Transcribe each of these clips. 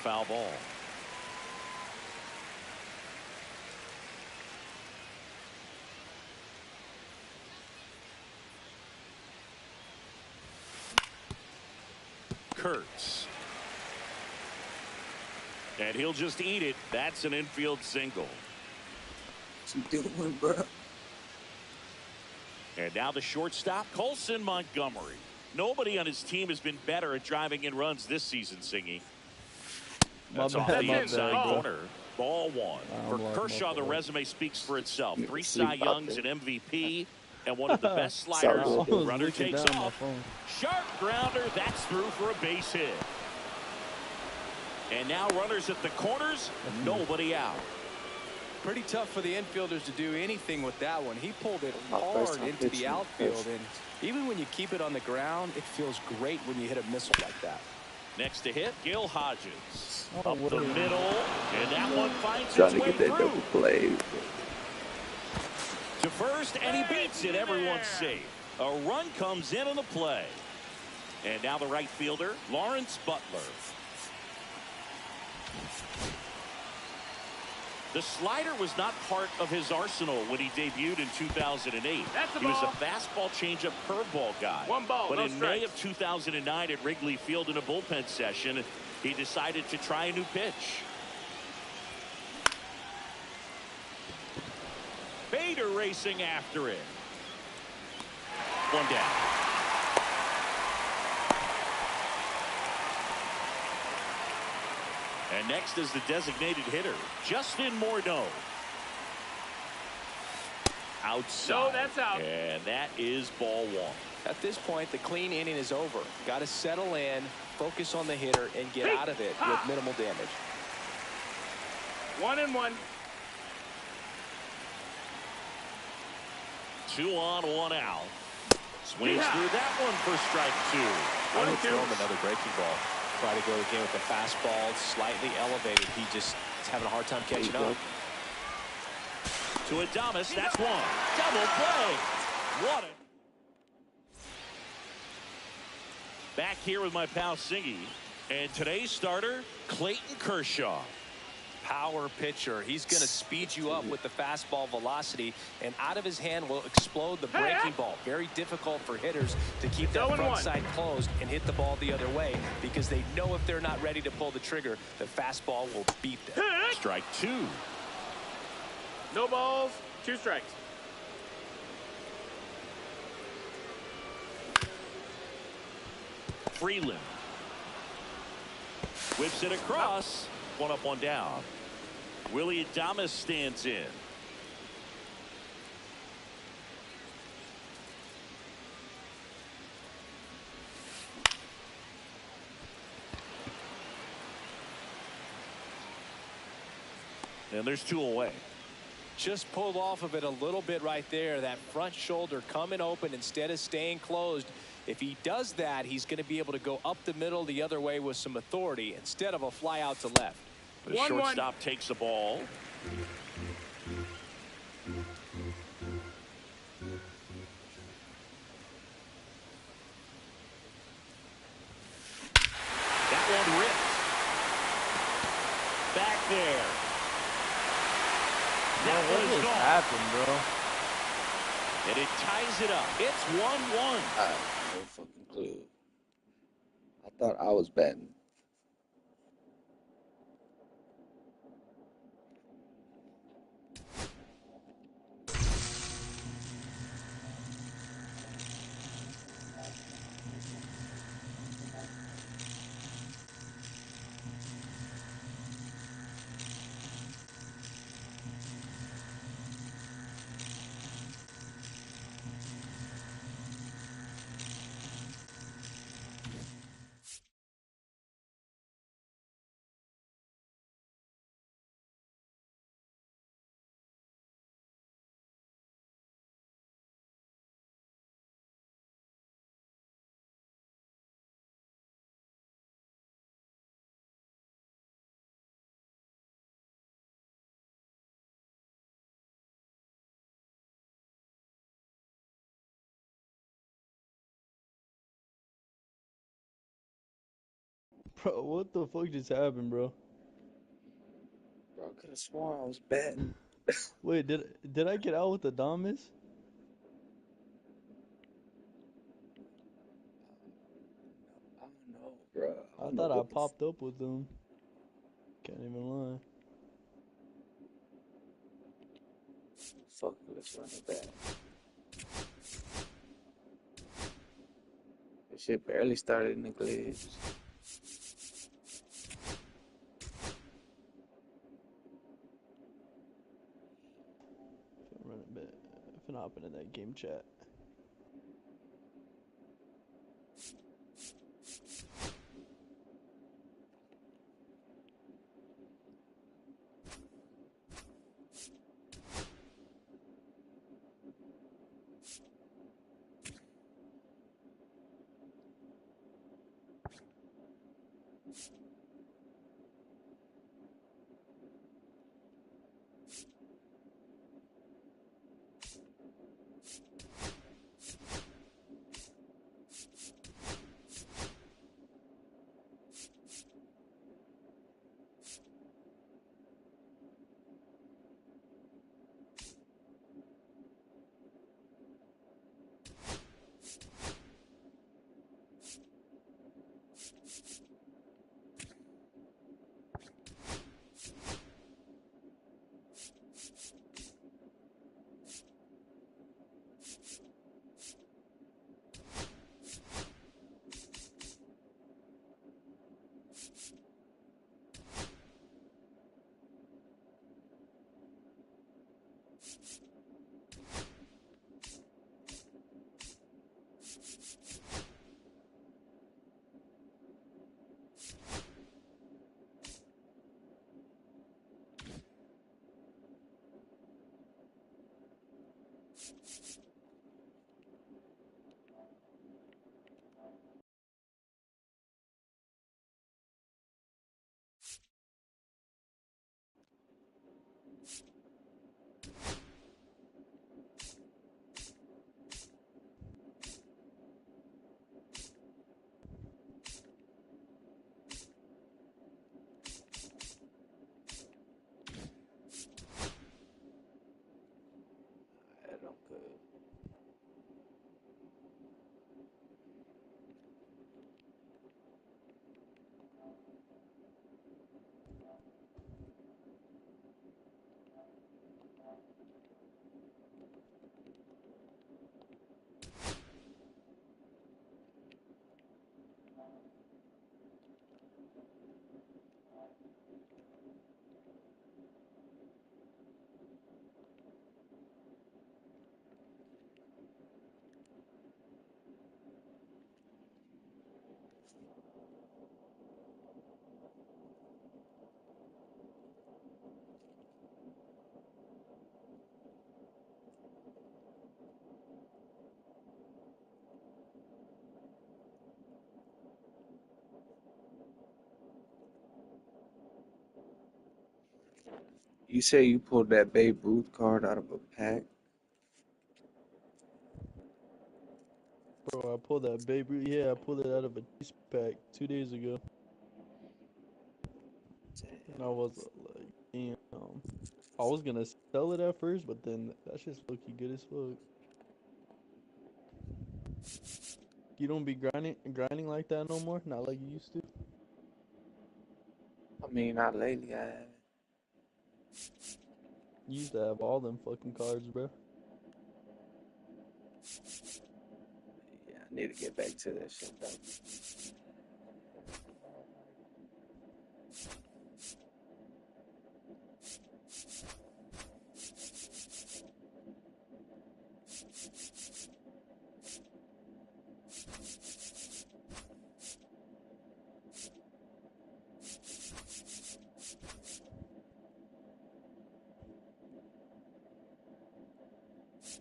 foul ball. Kurtz. And he'll just eat it. That's an infield single. What you doing, bro? And now the shortstop, Colson Montgomery. Nobody on his team has been better at driving in runs this season, Singy. That's off the inside corner. Ball one. For Kershaw, the resume speaks for itself. 3 Cy Youngs, an MVP, and one of the best sliders. Runner takes off. Sharp grounder. That's through for a base hit. And now runners at the corners. Nobody out. Pretty tough for the infielders to do anything with that one. He pulled it hard into the outfield, and even when you keep it on the ground, it feels great when you hit a missile like that. Next to hit, Gil Hodges. Up the middle, and that one finds its way through. To first, and he beats it. Everyone's safe. A run comes in on the play. And now the right fielder, Lawrence Butler. The slider was not part of his arsenal when he debuted in 2008. He was a fastball, changeup, curveball guy. But in May of 2009 at Wrigley Field in a bullpen session, he decided to try a new pitch. Bader racing after it. One down. And next is the designated hitter, Justin Morneau. Outside. No, that's out. And that is ball one. At this point, the clean inning is over. Got to settle in, focus on the hitter, and get out of it with minimal damage. 1-1. 2 on, 1 out. Swings through that one for strike 2. I would throw him another breaking ball. Try to go again with the fastball, slightly elevated. He just is having a hard time catching up. To Adames, that's one. Double play. What a... Back here with my pal Singy. And today's starter, Clayton Kershaw. Power pitcher. He's going to speed you up with the fastball velocity, and out of his hand will explode the breaking ball. Very difficult for hitters to keep that front side closed and hit the ball the other way, because they know if they're not ready to pull the trigger, the fastball will beat them. Strike 2. No balls, 2 strikes. Freeland whips it across. 1 up, 1 down. Willie Adames stands in. And there's 2 away. Just pulled off of it a little bit right there. That front shoulder coming open instead of staying closed. If he does that, he's going to be able to go up the middle the other way with some authority instead of a fly out to left. The shortstop takes the ball. That one ripped. Back there. That one is gone. Happened, bro? And it ties it up. It's 1-1. I have no fucking clue. I thought I was betting. Bro, what the fuck just happened, bro? Bro, I could have sworn I was betting. Wait, did I get out with the Damas? I don't know, bro. I I don't know thought I what the popped up with them. Can't even lie. fuck. Let's run it back. This shit barely started in the glitch. Finna run it back. Finna hop into that game chat. I don't good. You say you pulled that Babe Ruth card out of a pack? Bro, I pulled that baby. Yeah, I pulled it out of a juice pack 2 days ago. And I was like, damn. I was gonna sell it at first, but then that shit's looking good as fuck. You don't be grinding like that no more? Not like you used to? I mean, not lately. I haven't. You used to have all them fucking cards, bro. Yeah, I need to get back to that shit though.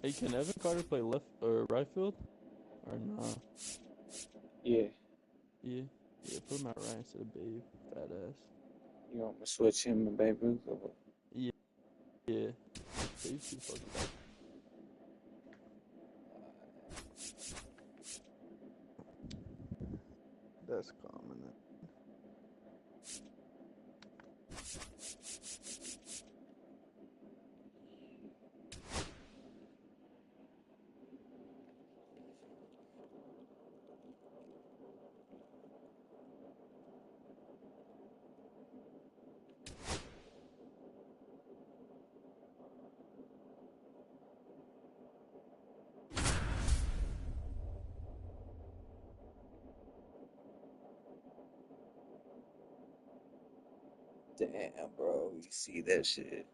Hey, can Evan Carter play left or right field? Or nah? Yeah, Yeah. Yeah, put him at right instead of Babe. Fat ass. you want me to switch him and Babe Ruth or what? Yeah. Yeah. Babe's too fucking bad. That's common. Damn, bro. You see that shit?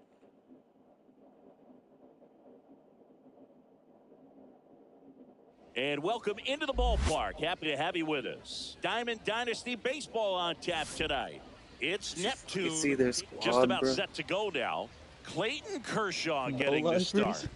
And welcome into the ballpark. Happy to have you with us. Diamond Dynasty Baseball on tap tonight. It's Neptune. You see their squad, just about bro? set to go now. Clayton Kershaw No getting the lifers? start.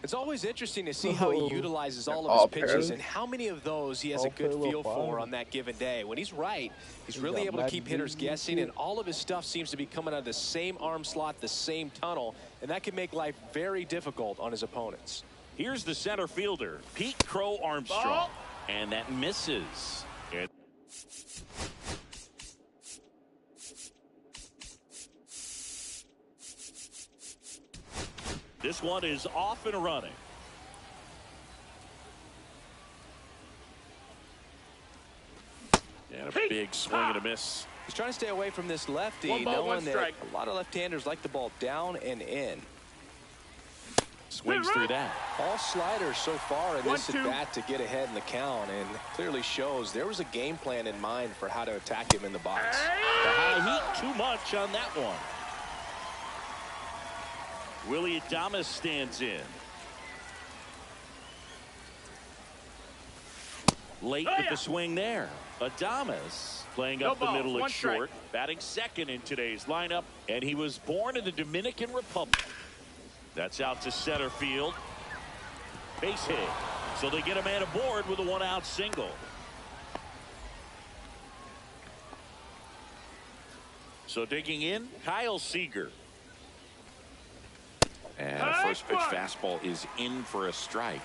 It's always interesting to see how he utilizes all of All his pitches parallel. and how many of those he has All a good parallel feel for five. on that given day. When he's right, he's He really got able to Matt keep hitters Gibson guessing, too. and all of his stuff seems to be coming out of the same arm slot, the same tunnel, and that can make life very difficult on his opponents. Here's the center fielder, Pete Crow Armstrong. Ball. And that misses. And this one is off and running. And a big swing and a miss. He's trying to stay away from this lefty, 1 ball, 1 knowing that strike. a lot of left-handers like the ball down and in. Swings through that. All sliders so far in this 1-2. at-bat to get ahead in the count, and clearly shows there was a game plan in mind for how to attack him in the box. The high heat too much on that one. Willie Adames stands in. Late with the swing there. Adames playing No up the ball, middle 1 at short, strike. batting second in today's lineup, and he was born in the Dominican Republic. That's out to center field. Base hit. So they get a man aboard with a 1-out single. So digging in, Kyle Seager. And a first pitch fastball is in for a strike.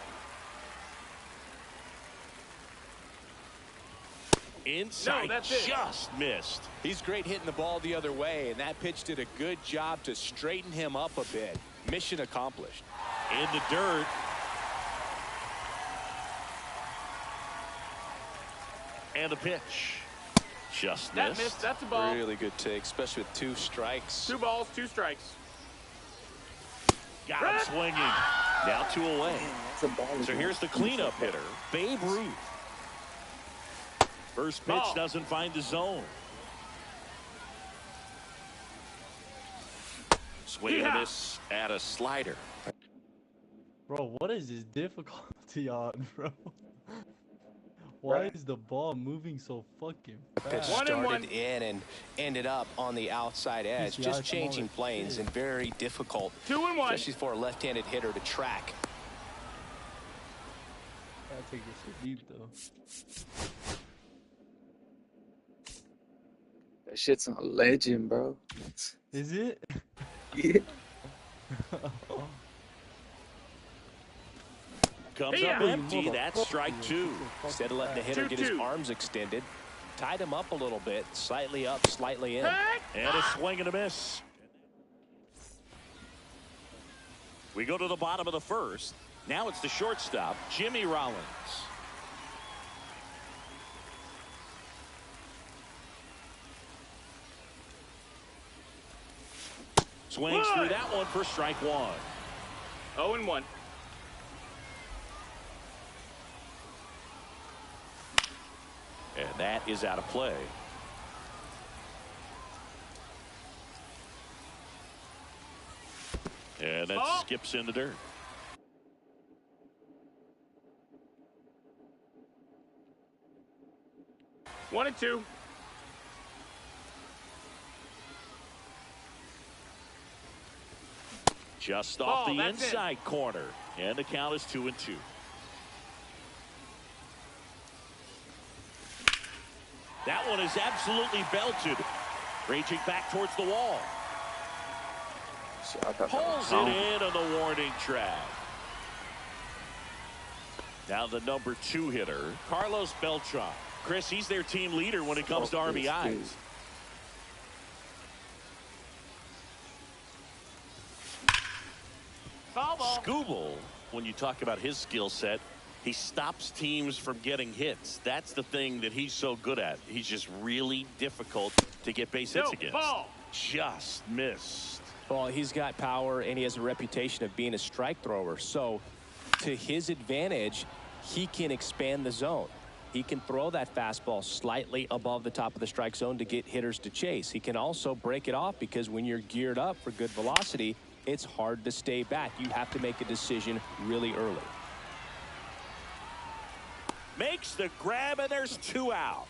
Inside, No, that's it. just missed. He's great hitting the ball the other way, and that pitch did a good job to straighten him up a bit. Mission accomplished. In the dirt. And the pitch. Just That missed. missed. That's a ball. Really good take, especially with 2 strikes. 2 balls, 2 strikes. Got him swinging. Now 2 away. That's a ball. So here's the cleanup hitter, Babe Ruth. First pitch Ball. doesn't find the zone. Swing and a Yeah. miss at a slider. Bro, what is this difficulty on, bro? Why is the ball moving so fucking Pitch fast? 1-1. started in and ended up on the outside edge. PCI, Just come changing on, planes shit. and very difficult, 2-1. especially for a left-handed hitter to track. Gotta take this shit deep though. That shit's a legend, bro. Is it? Yeah. Comes Yeah. up empty. That's strike 2. Instead of letting the hitter get his 2-2. arms extended, tied him up a little bit, slightly up, slightly in. And a swing and a miss. We go to the bottom of the first. Now it's the shortstop, Jimmy Rollins. Swings through that one for strike 1. 0-1. And that is out of play. And that Ball. skips in the dirt. One and two. Just off Ball, the that's it. inside corner. And the count is 2-2. That one is absolutely belted. Raging back towards the wall. Shit, I thought that was Pulls it gone. in on the warning track. Now the number 2 hitter, Carlos Beltran. Chris, he's their team leader when it comes to Oh, this RBIs. dude. Skubal, when you talk about his skill set, he stops teams from getting hits. That's the thing that he's so good at. He's just really difficult to get base hits against. Ball. Just missed. Well, he's got power, and he has a reputation of being a strike thrower. So, to his advantage, he can expand the zone. He can throw that fastball slightly above the top of the strike zone to get hitters to chase. He can also break it off because when you're geared up for good velocity, it's hard to stay back. You have to make a decision really early. Makes the grab, and there's 2 out.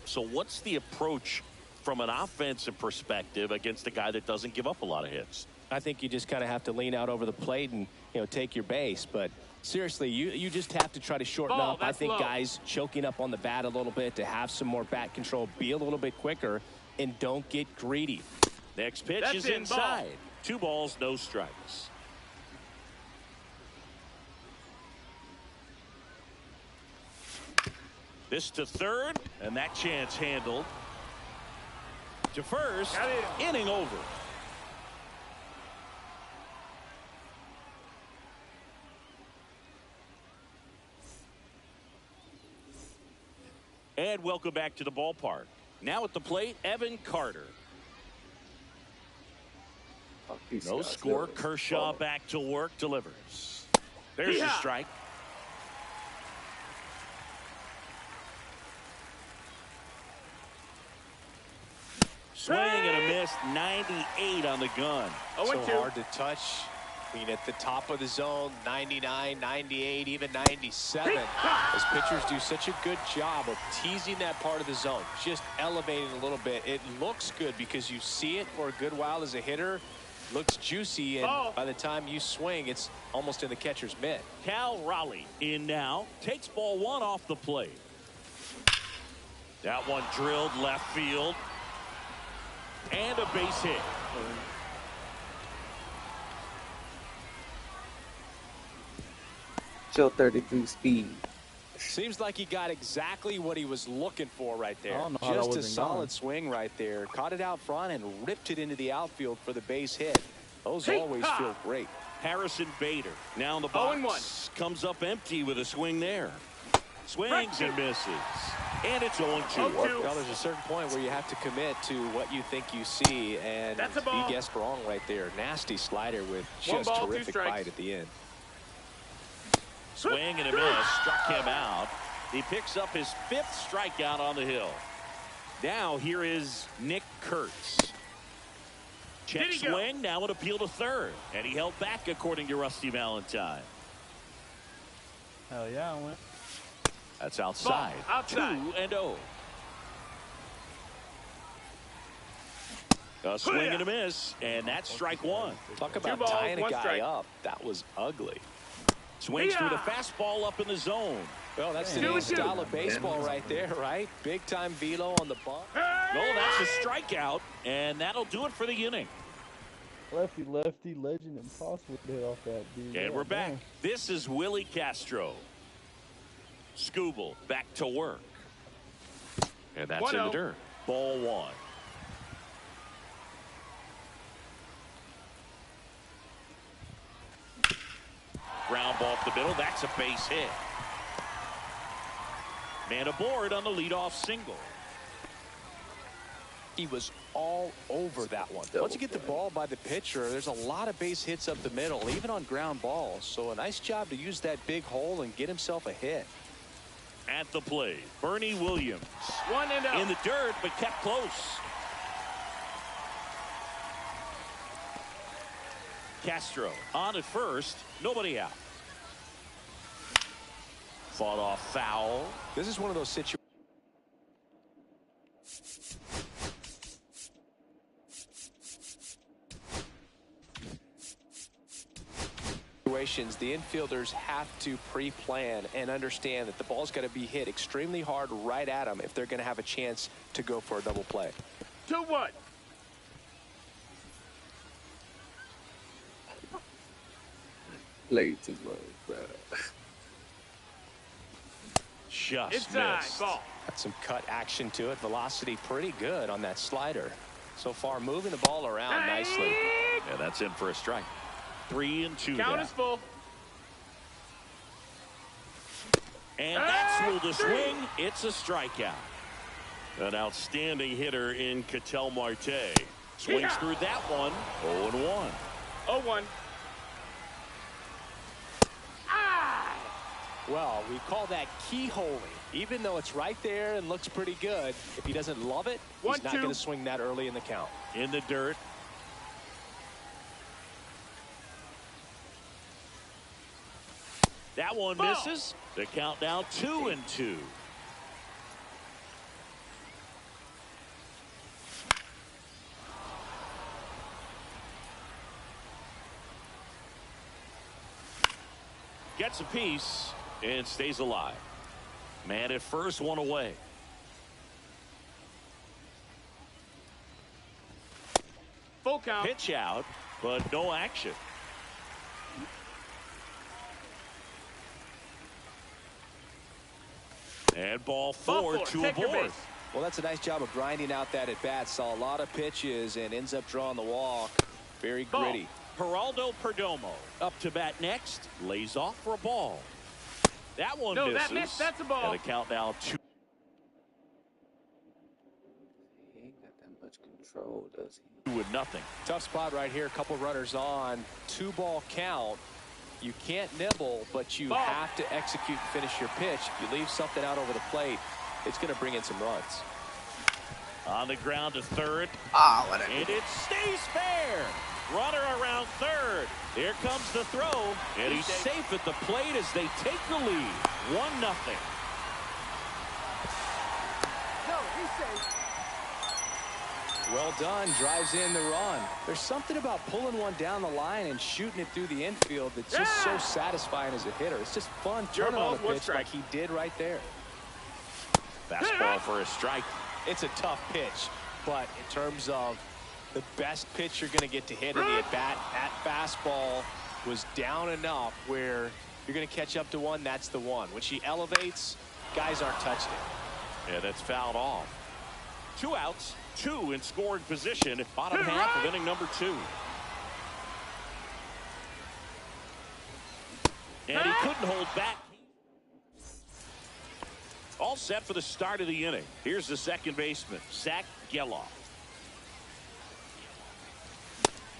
So what's the approach from an offensive perspective against a guy that doesn't give up a lot of hits? I think you just kind of have to lean out over the plate and, take your base. But seriously, you just have to try to shorten up. I think guys choking up on the bat a little bit to have some more bat control, be a little bit quicker, and don't get greedy. Next pitch is inside. Ball. 2 balls, no strikes. This to third, and that chance handled. To first, inning over. And welcome back to the ballpark. Now at the plate, Evan Carter. No score. Kershaw back to work, delivers. There's your strike. Swing and a miss. 98 on the gun. So hard to touch. I mean, at the top of the zone, 99, 98, even 97. As pitchers do such a good job of teasing that part of the zone, just elevating a little bit. It looks good because you see it for a good while as a hitter. Looks juicy, and by the time you swing, it's almost in the catcher's mitt. Cal Raleigh in now. Takes ball 1 off the plate. That one drilled left field. And a base hit. Chill 33 speed. Seems like he got exactly what he was looking for right there. Just a solid swing right there. Caught it out front and ripped it into the outfield for the base hit. Those always feel great. Harrison Bader now in the box. Comes up empty with a swing there. Swings and misses. And it's 0-2. Well, there's a certain point where you have to commit to what you think you see, and he guessed wrong right there. Nasty slider with just terrific bite at the end. Swing and a miss. Struck him out. He picks up his 5th strikeout on the hill. Now here is Nick Kurtz. Check swing. Now an appeal to third. And he held back according to Rusty Valentine. Hell yeah, I went. That's outside. 2-0. A swing and a miss. And that's strike 1. Talk about tying a guy up. That was ugly. Swings through the fastball up in the zone. Well, that's the new style of baseball right there, right? Big time velo on the bump. No, that's a strikeout, and that'll do it for the inning. Lefty, legend, impossible to hit off that dude. And we're back. This is Willie Castro. Skubal back to work. And that's in the dirt. Ball 1. Ground ball up the middle. That's a base hit. Man aboard on the leadoff single. He was all over that one. Once you get the ball by the pitcher, there's a lot of base hits up the middle, even on ground balls. So a nice job to use that big hole and get himself a hit. At the plate, Bernie Williams. 1-0. In the dirt, but kept close. Castro on at first, nobody out. Fought off foul. This is one of those situations. The infielders have to pre-plan and understand that the ball's got to be hit extremely hard right at them if they're going to have a chance to go for a double play. 2-1. Play too much, bro. Just inside missed. ball. Got some cut action to it. Velocity pretty good on that slider. So far moving the ball around nicely. Yeah, that's in for a strike. 3-2 Count now. is full. And that's smooth to swing. It's a strikeout. An outstanding hitter in Ketel Marte. Swings through that one. 0-1. 0-1. Well, we call that keyholing. Even though it's right there and looks pretty good, if he doesn't love it, he's not going to swing that early in the count. In the dirt. That one misses. The count now 2-2. Gets a piece and stays alive. Man at first, one away. Full count. Pitch out, but no action. And ball 4 to a board. Well, that's a nice job of grinding out that at bat. Saw a lot of pitches and ends up drawing the walk. Very gritty. Geraldo Perdomo up to bat next. Lays off for a ball. That one misses. That missed. That's a ball. And the count now 2. He ain't got that much control, does he? 2-0. Tough spot right here. A couple runners on. 2-ball count. You can't nibble, but you have to execute and finish your pitch. If you leave something out over the plate, it's going to bring in some runs. On the ground to third. Whatever. And it stays fair. Runner around third. Here comes the throw. And he's safe at the plate as they take the lead. 1-0. No, he's safe. Well done. Drives in the run. There's something about pulling one down the line and shooting it through the infield that's just so satisfying as a hitter. It's just fun turning on a pitch like he did right there. Fastball for a strike. It's a tough pitch, but in terms of the best pitch you're going to get to hit in the at-bat, that fastball was down enough where you're going to catch up to one. That's the one. When she elevates, guys aren't touching it. Yeah, that's fouled off. 2 outs, 2 in scoring position. Bottom half of inning number 2. And he couldn't hold back. All set for the start of the inning. Here's the second baseman, Zach Geloff.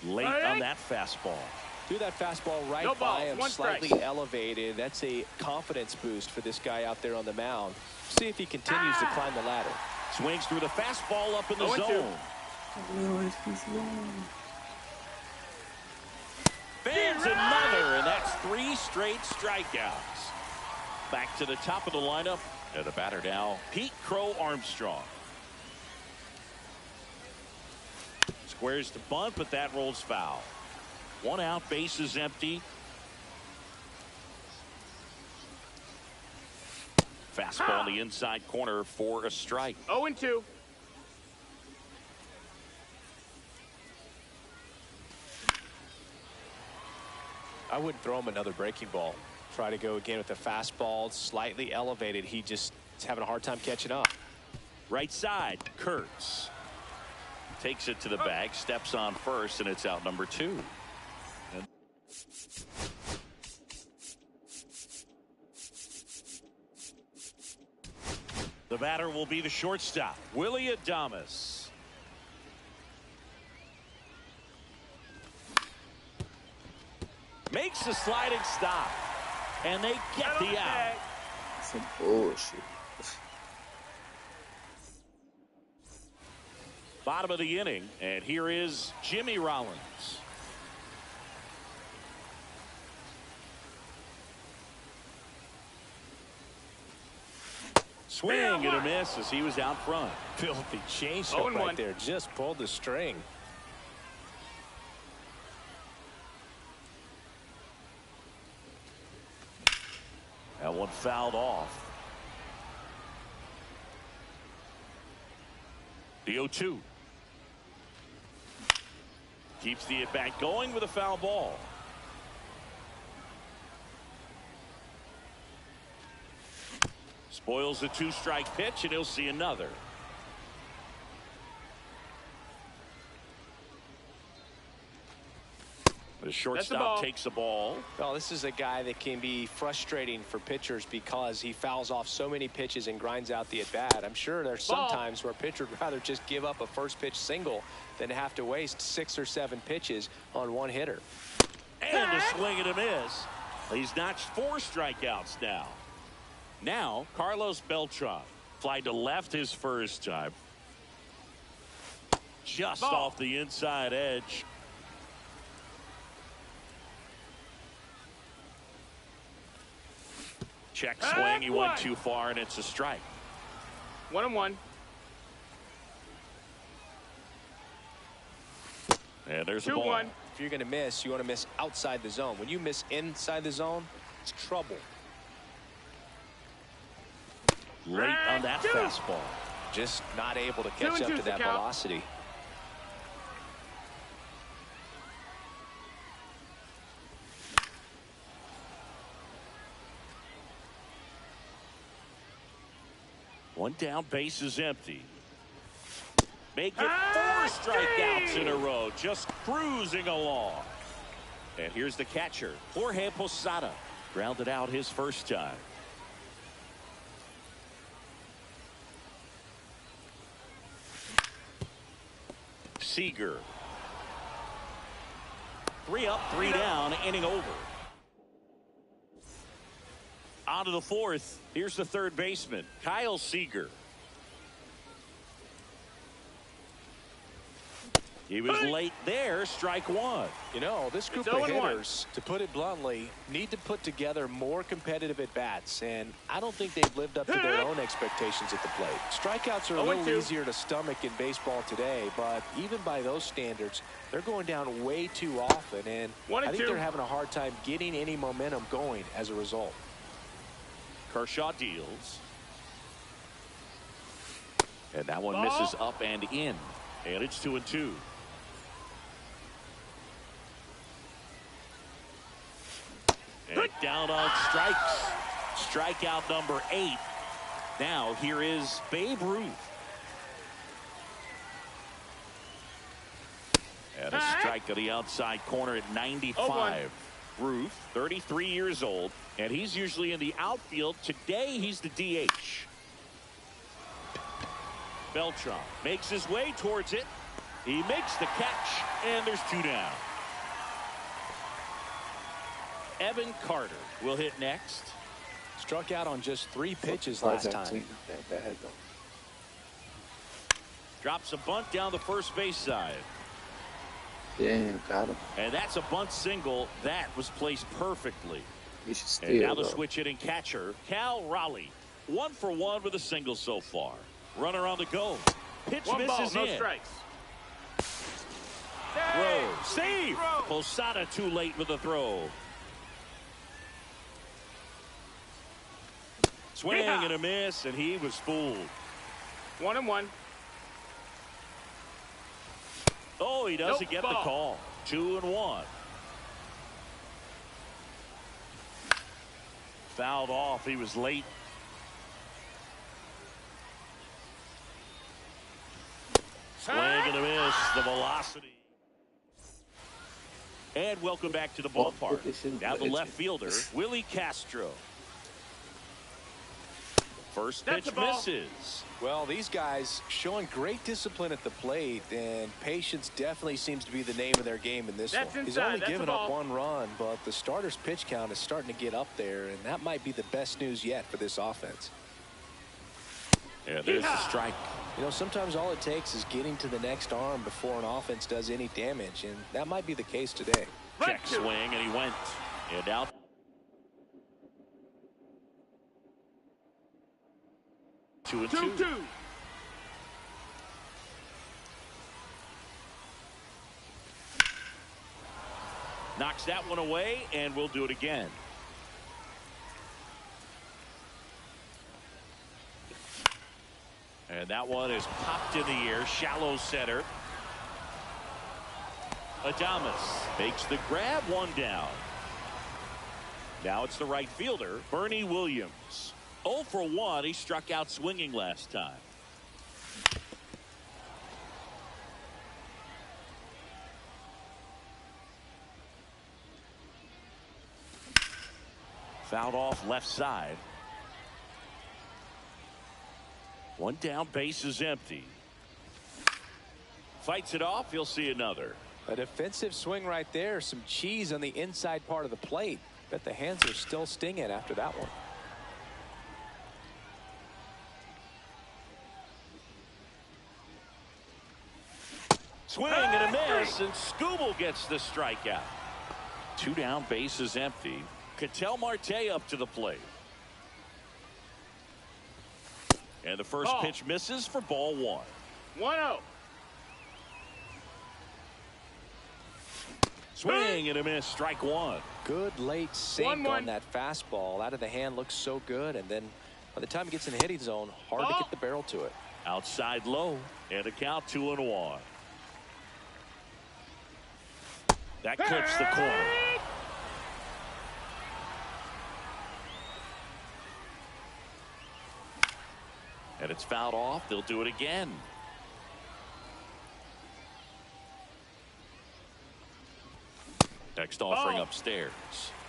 Late on that fastball. Threw that fastball right by him, slightly elevated. That's a confidence boost for this guy out there on the mound. See if he continues to climb the ladder. Swings through the fastball up in the zone. Fans another, and that's 3 straight strikeouts. Back to the top of the lineup. And the batter now, Pete Crow Armstrong. Squares the bunt, but that rolls foul. 1 out, base is empty. Fastball in the inside corner for a strike. 0-2. I wouldn't throw him another breaking ball. Try to go again with the fastball, slightly elevated. He just is having a hard time catching up. Right side, Kurtz. Takes it to the bag, steps on first, and it's out number 2. The batter will be the shortstop, Willie Adames. Makes the sliding stop, and they get the out. Some bullshit. Bottom of the inning, and here is Jimmy Rollins. Swing and a miss as he was out front. Filthy changeup right there. Just pulled the string. That one fouled off. The 0-2. Keeps the at-bat going with a foul ball. Spoils the 2-strike pitch, and he'll see another. The shortstop takes the ball. Well, this is a guy that can be frustrating for pitchers because he fouls off so many pitches and grinds out the at-bat. I'm sure there's some times where a pitcher would rather just give up a first pitch single than have to waste 6 or 7 pitches on one hitter. And a swing and a miss. He's notched 4 strikeouts now. Now, Carlos Beltran flied to left his first time. Just off the inside edge. Check swing. He went too far, and it's a strike. 1-1. And there's a ball. If you're going to miss, you want to miss outside the zone. When you miss inside the zone, it's trouble. Late on that fastball. Just not able to catch up to that velocity. One down, base is empty. Make it 4 strikeouts in a row, just cruising along. And here's the catcher, Jorge Posada, grounded out his first time. Seager. 3 up, 3 down, inning over. On to the 4th. Here's the third baseman, Kyle Seager. He was late there, strike 1. You know, this group of hitters, to put it bluntly, need to put together more competitive at-bats, and I don't think they've lived up to their own expectations at the plate. Strikeouts are a little easier to stomach in baseball today, but even by those standards, they're going down way too often, and I think they're having a hard time getting any momentum going as a result. Kershaw deals. And that one misses up and in. And it's 2-2. And down on strikes. Strikeout number 8. Now here is Babe Ruth. And a strike to the outside corner at 95. Ruth, 33 years old, and he's usually in the outfield. Today he's the DH. Beltran makes his way towards it. He makes the catch, and there's 2 down. Evan Carter will hit next. Struck out on just 3 pitches last time. Drops a bunt down the first base side. Damn, got him. And that's a bunt single that was placed perfectly. He should steal, and now the switch hitting catcher, Cal Raleigh. 1 for 1 with a single so far. Runner on the go. Pitch misses in. Strikes. Throw. Save. Posada too late with the throw. Swing and a miss, and he was fooled. 1-1. Oh, he doesn't get the call. 2-1. Fouled off. He was late. Swing and a miss. The velocity. And welcome back to the ballpark. Now the left fielder, Willie Castro. First pitch misses. Well, these guys showing great discipline at the plate, and patience definitely seems to be the name of their game in this one. He's only given up 1 run, but the starter's pitch count is starting to get up there, and that might be the best news yet for this offense. Yeah, there's the strike. You know, sometimes all it takes is getting to the next arm before an offense does any damage, and that might be the case today. Check swing, and he went. And out. Two and two. Knocks that one away, and we'll do it again. And that one is popped in the air, shallow center. Adames makes the grab, 1 down. Now it's the right fielder, Bernie Williams. 0 for 1. He struck out swinging last time. Fouled off left side. One down, base is empty. Fights it off, he'll see another. A defensive swing right there. Some cheese on the inside part of the plate. Bet the hands are still stinging after that one. Swing and a miss, and Skubal gets the strikeout. Two down, base is empty. Ketel Marte up to the plate. And the first pitch misses for ball one. 1-0. Swing and a miss, strike one. Good late sink on that fastball. Out of the hand, looks so good, and then by the time it gets in the hitting zone, hard to get the barrel to it. Outside low, and a count 2-1. That clips the corner. And it's fouled off. They'll do it again. Next offering upstairs.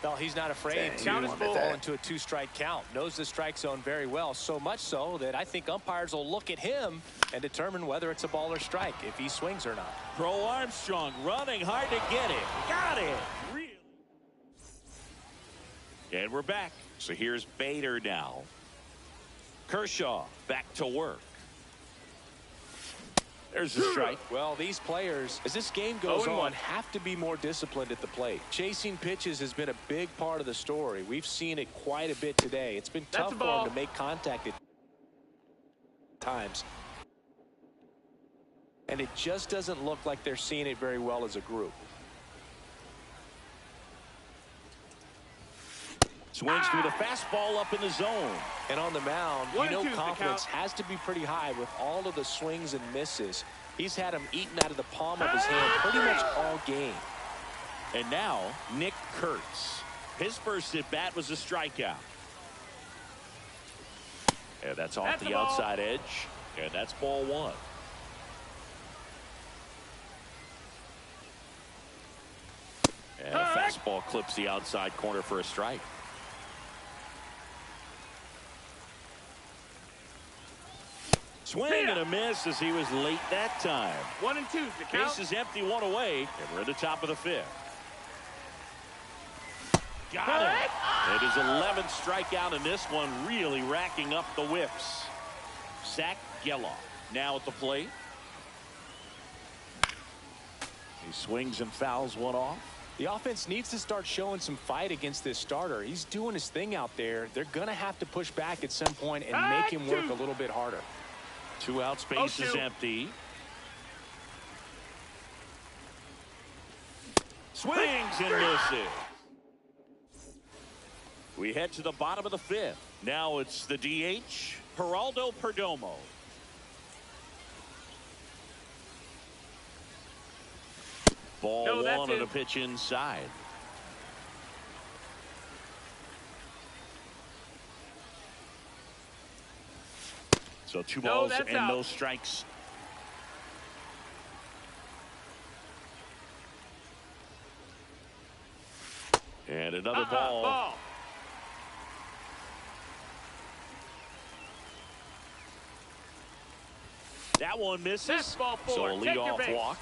Well, he's not afraid to fall into a two-strike count. Knows the strike zone very well, so much so that I think umpires will look at him and determine whether it's a ball or strike, if he swings or not. Pro Armstrong running hard to get it. Got it. Really. And we're back. So here's Bader now. Kershaw back to work. There's a strike. Well, these players, as this game goes on, have to be more disciplined at the plate. Chasing pitches has been a big part of the story. We've seen it quite a bit today. It's been tough for them to make contact at times. And it just doesn't look like they're seeing it very well as a group. Swings through the fastball up in the zone. And on the mound, you know confidence has to be pretty high with all of the swings and misses. He's had them eaten out of the palm of his hand pretty much all game. And now, Nick Kurtz. His first at-bat was a strikeout. And that's off the outside edge. And that's ball one. And a fastball clips the outside corner for a strike. Swing and a miss as he was late that time. 1-2 the count. Base is empty, one away, and we're in the top of the fifth. Got it. It is 11th strikeout in this one, really racking up the whiffs. Zach Geloff now at the plate. He swings and fouls one off. The offense needs to start showing some fight against this starter. He's doing his thing out there. They're going to have to push back at some point and make him work a little bit harder. Two out, space is empty. Swings and misses. We head to the bottom of the fifth. Now it's the DH, Geraldo Perdomo. Ball one on a pitch inside. So two balls and no strikes. And another ball. That one misses. So a leadoff walk.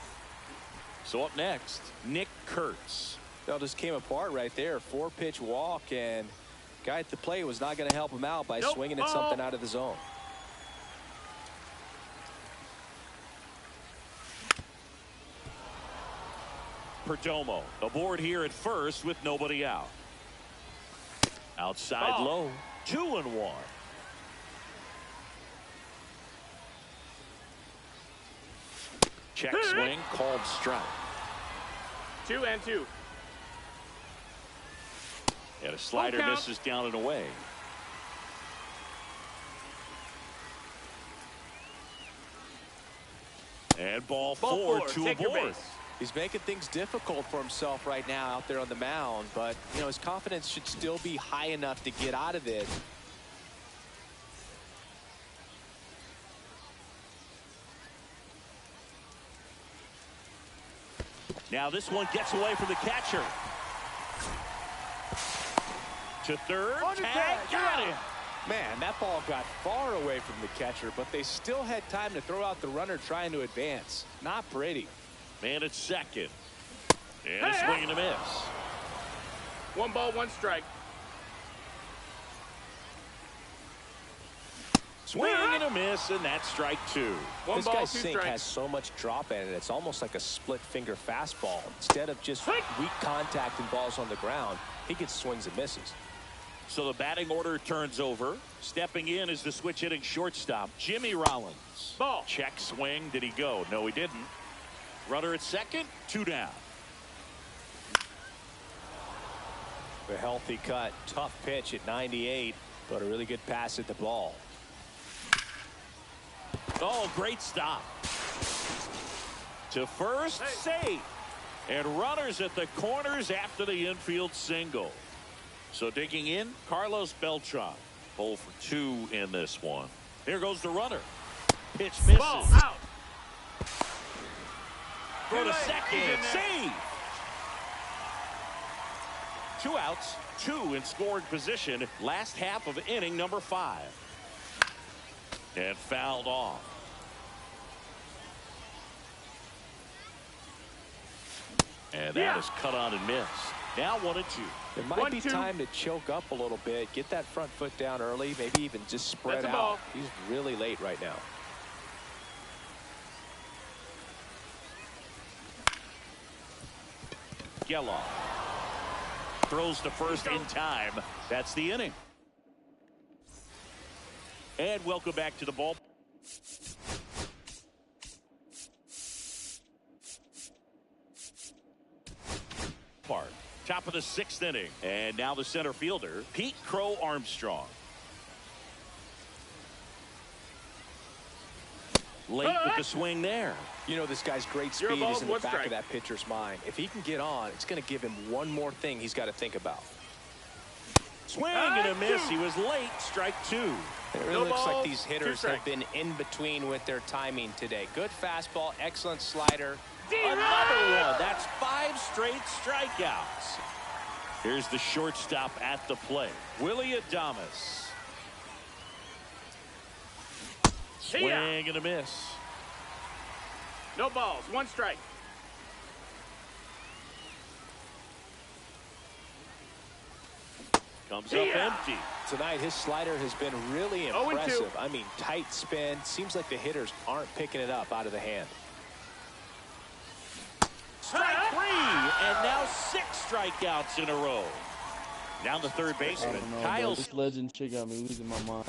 So up next, Nick Kurtz. That just came apart right there. 4-pitch walk, and guy at the plate was not going to help him out by swinging at something out of the zone. Perdomo aboard here at first with nobody out. Outside low, 2-1. Check swing, called strike. 2-2. And a slider misses down and away. And ball four, two aboard. He's making things difficult for himself right now out there on the mound, but you know his confidence should still be high enough to get out of it. Now this one gets away from the catcher. to third. Tag, got him. Man, that ball got far away from the catcher, but they still had time to throw out the runner trying to advance. Not pretty. Man at second. And a swing and a miss. 1 ball, 1 strike. Swing and a miss, and that's strike 2. One This ball, guy's 2 sink strikes. has so much drop in it. It's almost like a split finger fastball. Instead of just weak contact and balls on the ground, he gets swings and misses. So the batting order turns over. Stepping in is the switch hitting shortstop, Jimmy Rollins. Ball. Check swing. Did he go? No, he didn't. Runner at second, 2 down. A healthy cut, tough pitch at 98, but a really good pass at the ball. Oh, great stop. To first, safe. And runners at the corners after the infield single. So digging in, Carlos Beltran. 0 for 2 in this one. Here goes the runner. Pitch misses. Ball out. Go to second. Save. 2 outs, 2 in scoring position. Last half of inning number 5. And fouled off. And that is cut on and missed. Now 1 and 2. It might be time to choke up a little bit, get that front foot down early, maybe even just spread That's a out. ball. He's really late right now. Geloff throws to first in time. That's the inning. And welcome back to the ball. Park. Top of the 6th inning. And now the center fielder, Pete Crow Armstrong. Late with the swing there. You know, this guy's great speed is in the back of that pitcher's mind. If he can get on, it's going to give him one more thing he's got to think about. Swing and a miss. He was late. Strike 2. It really looks like these hitters have been in between with their timing today. Good fastball, excellent slider. Another one. That's 5 straight strikeouts. Here's the shortstop at the plate, Willie Adames. Swing and a miss. No balls, 1 strike. Comes up empty. Tonight, his slider has been really impressive. I mean, tight spin. Seems like the hitters aren't picking it up out of the hand. Strike 3, and now 6 strikeouts in a row. Down the third baseman, I don't know, Kyle. This legend shit got me losing my mind.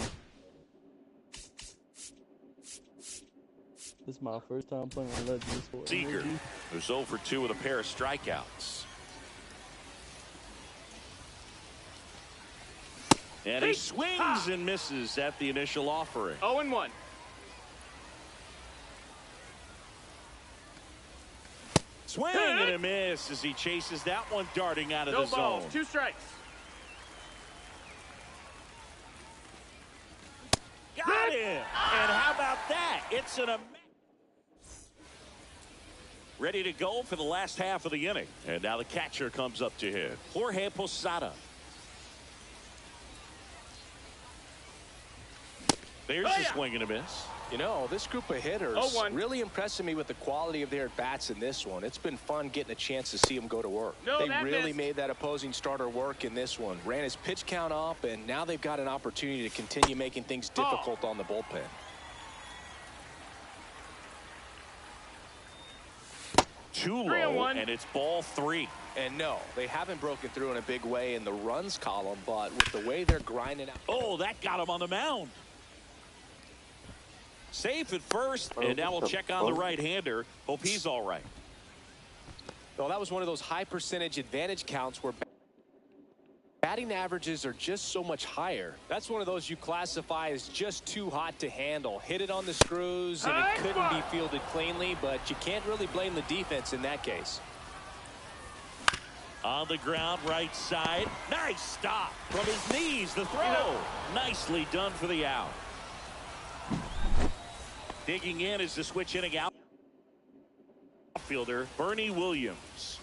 This is my first time playing on Legends for Seager, who's 0 for 2 with a pair of strikeouts. And he swings and misses at the initial offering. 0-1. Swing and a miss as he chases that one darting out of the zone. No balls, 2 strikes. Got him! And how about that? It's an ready to go for the last half of the inning. And now the catcher comes up to hit, Jorge Posada. There's the swing and a miss. You know, this group of hitters really impressing me with the quality of their at-bats in this one. It's been fun getting a chance to see them go to work. They really made that opposing starter work in this one. Ran his pitch count up, and now they've got an opportunity to continue making things difficult on the bullpen. Too low, and it's ball 3. And no, they haven't broken through in a big way in the runs column, but with the way they're grinding out. Oh, that got him on the mound. Safe at first, and now we'll check on the right-hander. Hope he's all right. Well, that was one of those high percentage advantage counts where batting averages are just so much higher. That's one of those you classify as just too hot to handle. Hit it on the screws, and it couldn't be fielded cleanly, but you can't really blame the defense in that case. On the ground, right side. Nice stop from his knees. The throw. Nicely done for the out. Digging in is the switch hitting outfielder, Bernie Williams.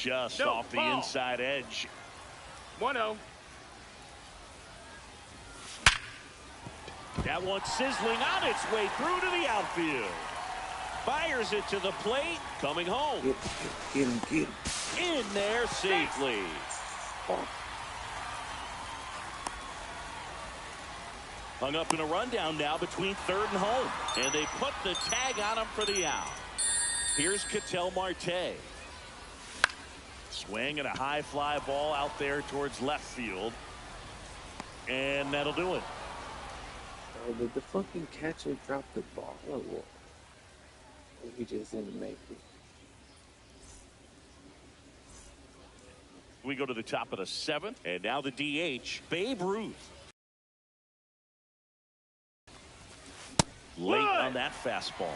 just No, off the ball. inside edge. 1-0. That one sizzling on its way through to the outfield. Fires it to the plate. Coming home. Get him. In there safely. Oh. Hung up in a rundown now between third and home. And they put the tag on him for the out. Here's Ketel Marte. Swing and a high fly ball out there towards left field. And that'll do it. Oh, did the fucking catcher drop the ball or what? Or he just didn't make it? We go to the top of the 7th. And now the DH, Babe Ruth. Late on that fastball.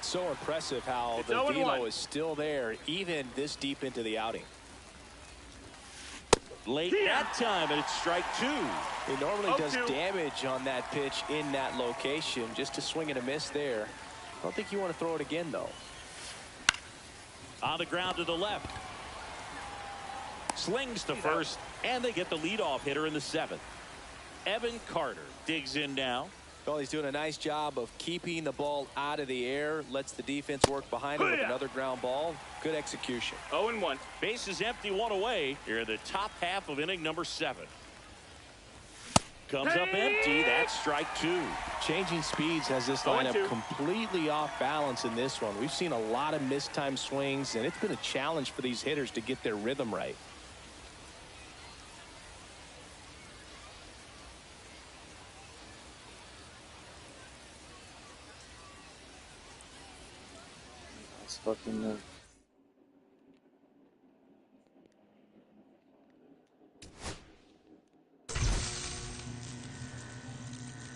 So impressive how It's the 0-1. velo is still there even this deep into the outing. Late that time, and it's strike 2. He normally does 0-2. damage on that pitch in that location. Just to swing and a miss there. I don't think you want to throw it again, though. On the ground to the left. Slings to first, and they get the leadoff hitter in the 7th. Evan Carter digs in now. Well, he's doing a nice job of keeping the ball out of the air. Lets the defense work behind him with another ground ball. Good execution. 0-1. Bases empty, one away. Here in the top half of inning number 7. Comes up empty. That's strike 2. Changing speeds has this 0-2. lineup completely off balance in this one. We've seen a lot of mistimed swings, and it's been a challenge for these hitters to get their rhythm right. That's fucking